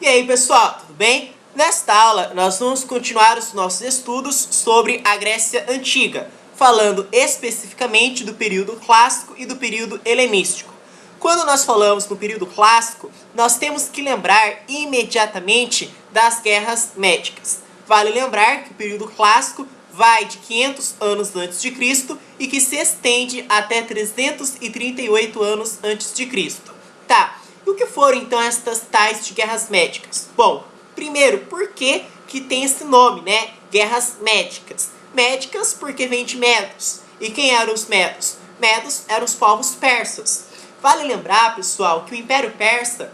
E aí pessoal, tudo bem? Nesta aula nós vamos continuar os nossos estudos sobre a Grécia Antiga, falando especificamente do período clássico e do período helenístico. Quando nós falamos no período clássico, nós temos que lembrar imediatamente das guerras médicas. Vale lembrar que o período clássico vai de 500 anos antes de Cristo e que se estende até 338 anos antes de Cristo. Tá, e o que foram então estas tais de guerras médicas? Bom, primeiro, por que tem esse nome, né? Guerras médicas. Médicas porque vem de Medos. E quem eram os Medos? Medos eram os povos persas. Vale lembrar, pessoal, que o Império Persa,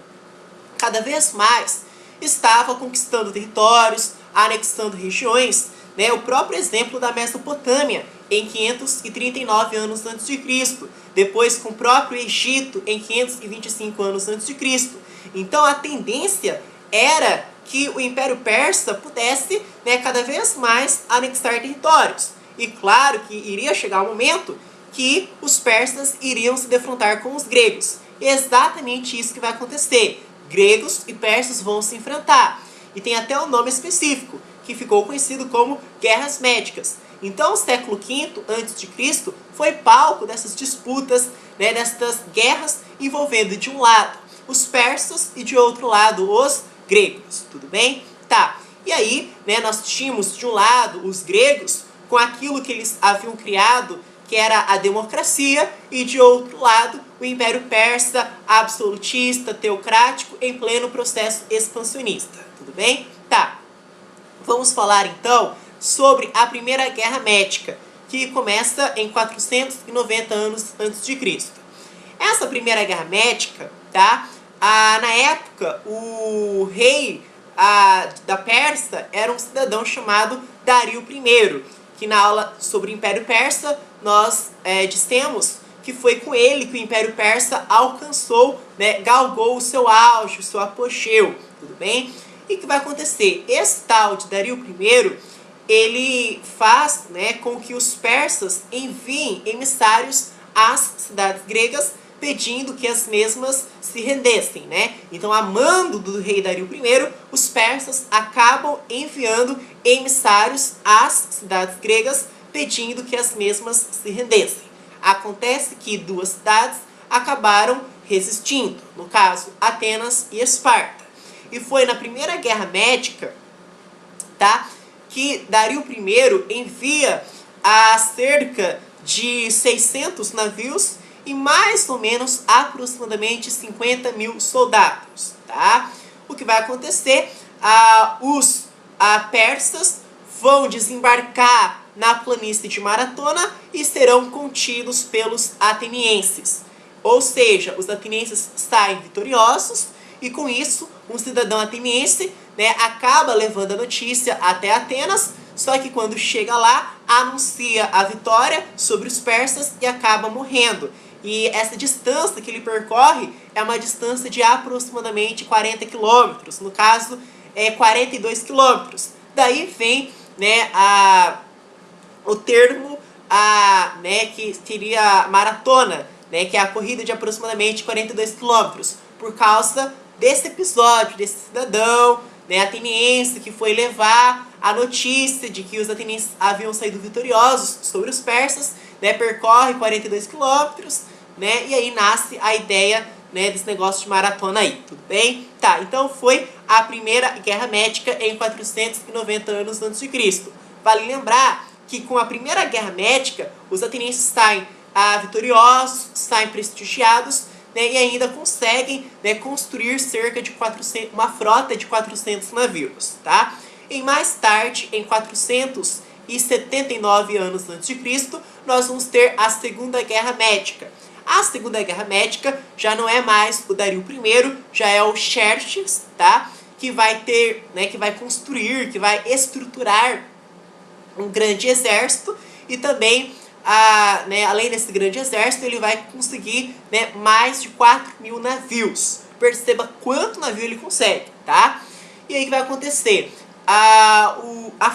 cada vez mais, estava conquistando territórios, anexando regiões, né? O próprio exemplo da Mesopotâmia, em 539 anos antes de Cristo, depois com o próprio Egito, em 525 anos antes de Cristo. Então a tendência era que o Império Persa pudesse, né, cada vez mais anexar territórios. E claro que iria chegar um momento que os persas iriam se defrontar com os gregos. E é exatamente isso que vai acontecer. Gregos e persas vão se enfrentar. E tem até um nome específico, que ficou conhecido como Guerras Médicas. Então o século V a.C. foi palco dessas disputas, né, destas guerras envolvendo de um lado os persas e de outro lado os gregos. Tudo bem? Tá. E aí, né, nós tínhamos de um lado os gregos com aquilo que eles haviam criado, que era a democracia, e de outro lado o Império Persa absolutista, teocrático, em pleno processo expansionista. Tudo bem? Tá. Vamos falar então sobre a Primeira Guerra Médica, que começa em 490 anos antes de Cristo. Essa Primeira Guerra Médica, tá? Na época, o rei da Pérsia era um cidadão chamado Dario I, que na aula sobre o Império Persa nós dissemos que foi com ele que o Império Persa alcançou, né, galgou o seu auge, o seu apogeu, tudo bem? E o que vai acontecer? Esse tal de Dario I, ele faz, né, com que os persas enviem emissários às cidades gregas pedindo que as mesmas se rendessem, né? Então, a mando do rei Dario I, os persas acabam enviando emissários às cidades gregas pedindo que as mesmas se rendessem. Acontece que duas cidades acabaram resistindo, no caso, Atenas e Esparta. E foi na Primeira Guerra Médica, tá, que Dario I envia a cerca de 600 navios e mais ou menos aproximadamente 50 mil soldados. Tá? O que vai acontecer? Os persas vão desembarcar na planície de Maratona e serão contidos pelos atenienses. Ou seja, os atenienses saem vitoriosos e com isso um cidadão ateniense, né, acaba levando a notícia até Atenas, só que quando chega lá, anuncia a vitória sobre os persas e acaba morrendo. E essa distância que ele percorre é uma distância de aproximadamente 40 quilômetros, no caso, 42 quilômetros. Daí vem, né, o termo né, que seria maratona, né, que é a corrida de aproximadamente 42 quilômetros, por causa desse episódio, desse cidadão, né, ateniense que foi levar a notícia de que os atenienses haviam saído vitoriosos sobre os persas, né, percorre 42 quilômetros, né, e aí nasce a ideia, né, desse negócio de maratona aí, tudo bem? Tá, então foi a Primeira Guerra Médica em 490 anos antes de Cristo. Vale lembrar que com a Primeira Guerra Médica, os atenienses saem vitoriosos, saem prestigiados, né, e ainda conseguem, né, construir cerca de uma frota de 400 navios. Tá? E mais tarde, em 479 anos antes de Cristo, nós vamos ter a Segunda Guerra Médica. A Segunda Guerra Médica já não é mais o Dario I, já é o Xerxes, tá? Que vai ter, né, que vai construir, que vai estruturar um grande exército e também, né, além desse grande exército, ele vai conseguir, né, mais de 4.000 navios. Perceba quanto navio ele consegue, tá? E aí o que vai acontecer? A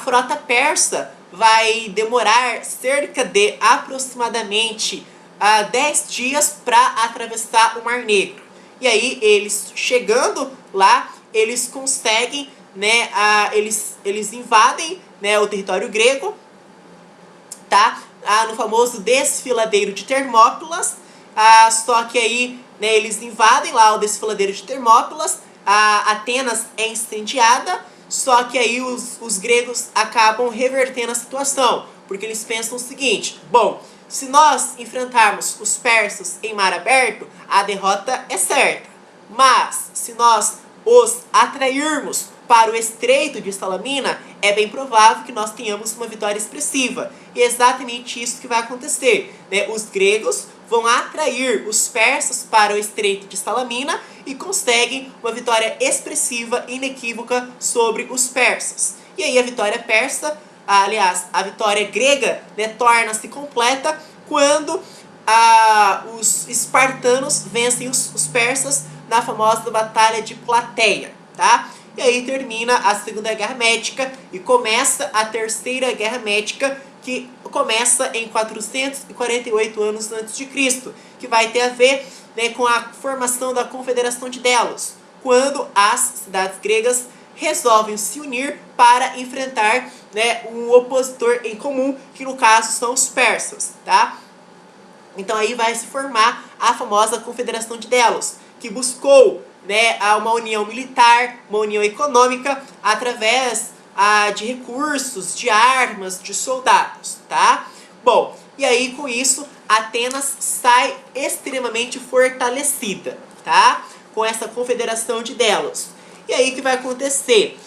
frota persa vai demorar cerca de aproximadamente 10 dias para atravessar o Mar Negro. E aí eles chegando lá, eles conseguem, né, eles invadem, né, o território grego, tá? No famoso desfiladeiro de Termópilas, só que aí, né, eles invadem lá o desfiladeiro de Termópilas, Atenas é incendiada, só que aí os gregos acabam revertendo a situação, porque eles pensam o seguinte: bom, se nós enfrentarmos os persas em mar aberto, a derrota é certa, mas se nós os atrairmos para o estreito de Salamina, é bem provável que nós tenhamos uma vitória expressiva. E é exatamente isso que vai acontecer, né? Os gregos vão atrair os persas para o estreito de Salamina e conseguem uma vitória expressiva e inequívoca sobre os persas. E aí a vitória persa, aliás, a vitória grega, né, torna-se completa quando os espartanos vencem os persas na famosa Batalha de Plateia, tá? E aí termina a Segunda Guerra Médica e começa a Terceira Guerra Médica, que começa em 448 anos antes de Cristo, que vai ter a ver, né, com a formação da Confederação de Delos, quando as cidades gregas resolvem se unir para enfrentar, né, um opositor em comum, que no caso são os persas, tá? Então aí vai se formar a famosa Confederação de Delos, que buscou, né, uma união militar, uma união econômica, através de recursos, de armas, de soldados, tá? Bom, e aí com isso, Atenas sai extremamente fortalecida, tá? Com essa Confederação de Delos. E aí o que vai acontecer?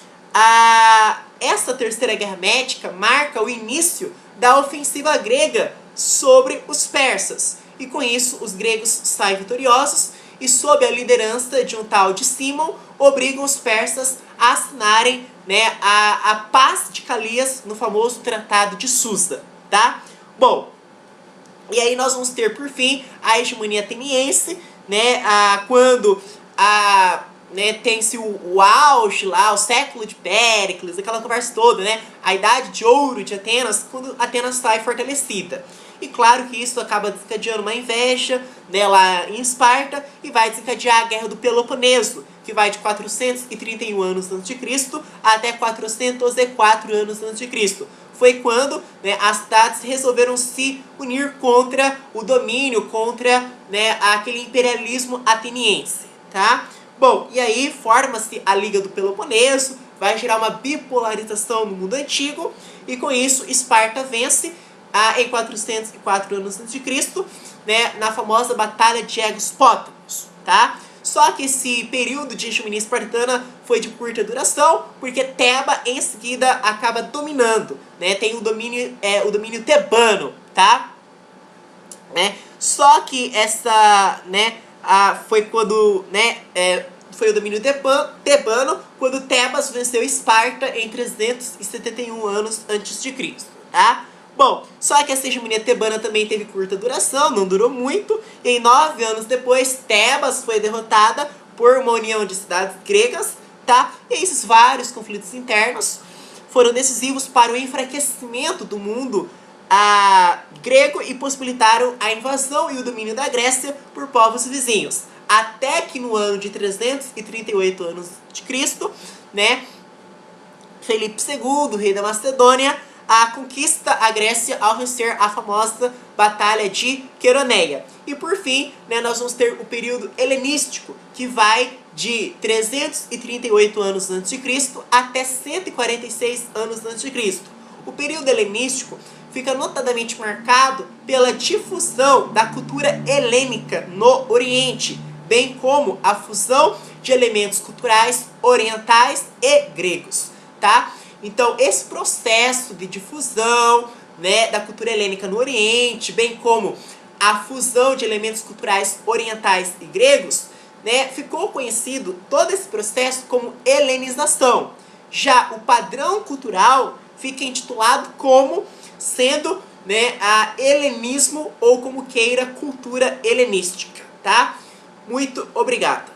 Essa Terceira Guerra Médica marca o início da ofensiva grega sobre os persas. E com isso, os gregos saem vitoriosos e, sob a liderança de um tal de Cimon, obrigam os persas a assinarem, né, a paz de Calias no famoso Tratado de Susa, tá? Bom, e aí nós vamos ter, por fim, a hegemonia ateniense, né, quando né, tem-se o auge lá, o século de Péricles, aquela conversa toda, né, a idade de ouro de Atenas, quando Atenas sai fortalecida. E claro que isso acaba desencadeando uma inveja, né, lá em Esparta, e vai desencadear a Guerra do Peloponeso, que vai de 431 anos antes de Cristo até 404 anos antes de Cristo. Foi quando, né, as cidades resolveram se unir contra o domínio, contra, né, aquele imperialismo ateniense, tá? Bom, e aí forma-se a Liga do Peloponeso, vai gerar uma bipolarização no mundo antigo, e com isso Esparta vence em 404 anos antes de Cristo, né, na famosa Batalha de Aegospótamos, tá? Só que esse período de hegemonia espartana foi de curta duração, porque Teba em seguida acaba dominando, né? Tem o domínio tebano, tá? Né? Só que essa, né, foi quando, né, foi o domínio tebano, quando Tebas venceu Esparta em 371 anos antes de Cristo, tá? Bom, só que essa hegemonia tebana também teve curta duração, não durou muito, e em 9 anos depois, Tebas foi derrotada por uma união de cidades gregas, tá? E esses vários conflitos internos foram decisivos para o enfraquecimento do mundo grego e possibilitaram a invasão e o domínio da Grécia por povos vizinhos. Até que no ano de 338 anos de Cristo, né, Felipe II, rei da Macedônia, conquista a Grécia ao vencer a famosa Batalha de Queroneia. E por fim, né, nós vamos ter o período helenístico, que vai de 338 anos antes de Cristo até 146 anos antes de Cristo. O período helenístico fica notadamente marcado pela difusão da cultura helênica no Oriente, bem como a fusão de elementos culturais orientais e gregos, tá? Então, esse processo de difusão, né, da cultura helênica no Oriente, bem como a fusão de elementos culturais orientais e gregos, né, ficou conhecido todo esse processo como helenização. Já o padrão cultural fica intitulado como sendo, né, helenismo ou como queira, cultura helenística, tá? Muito obrigado.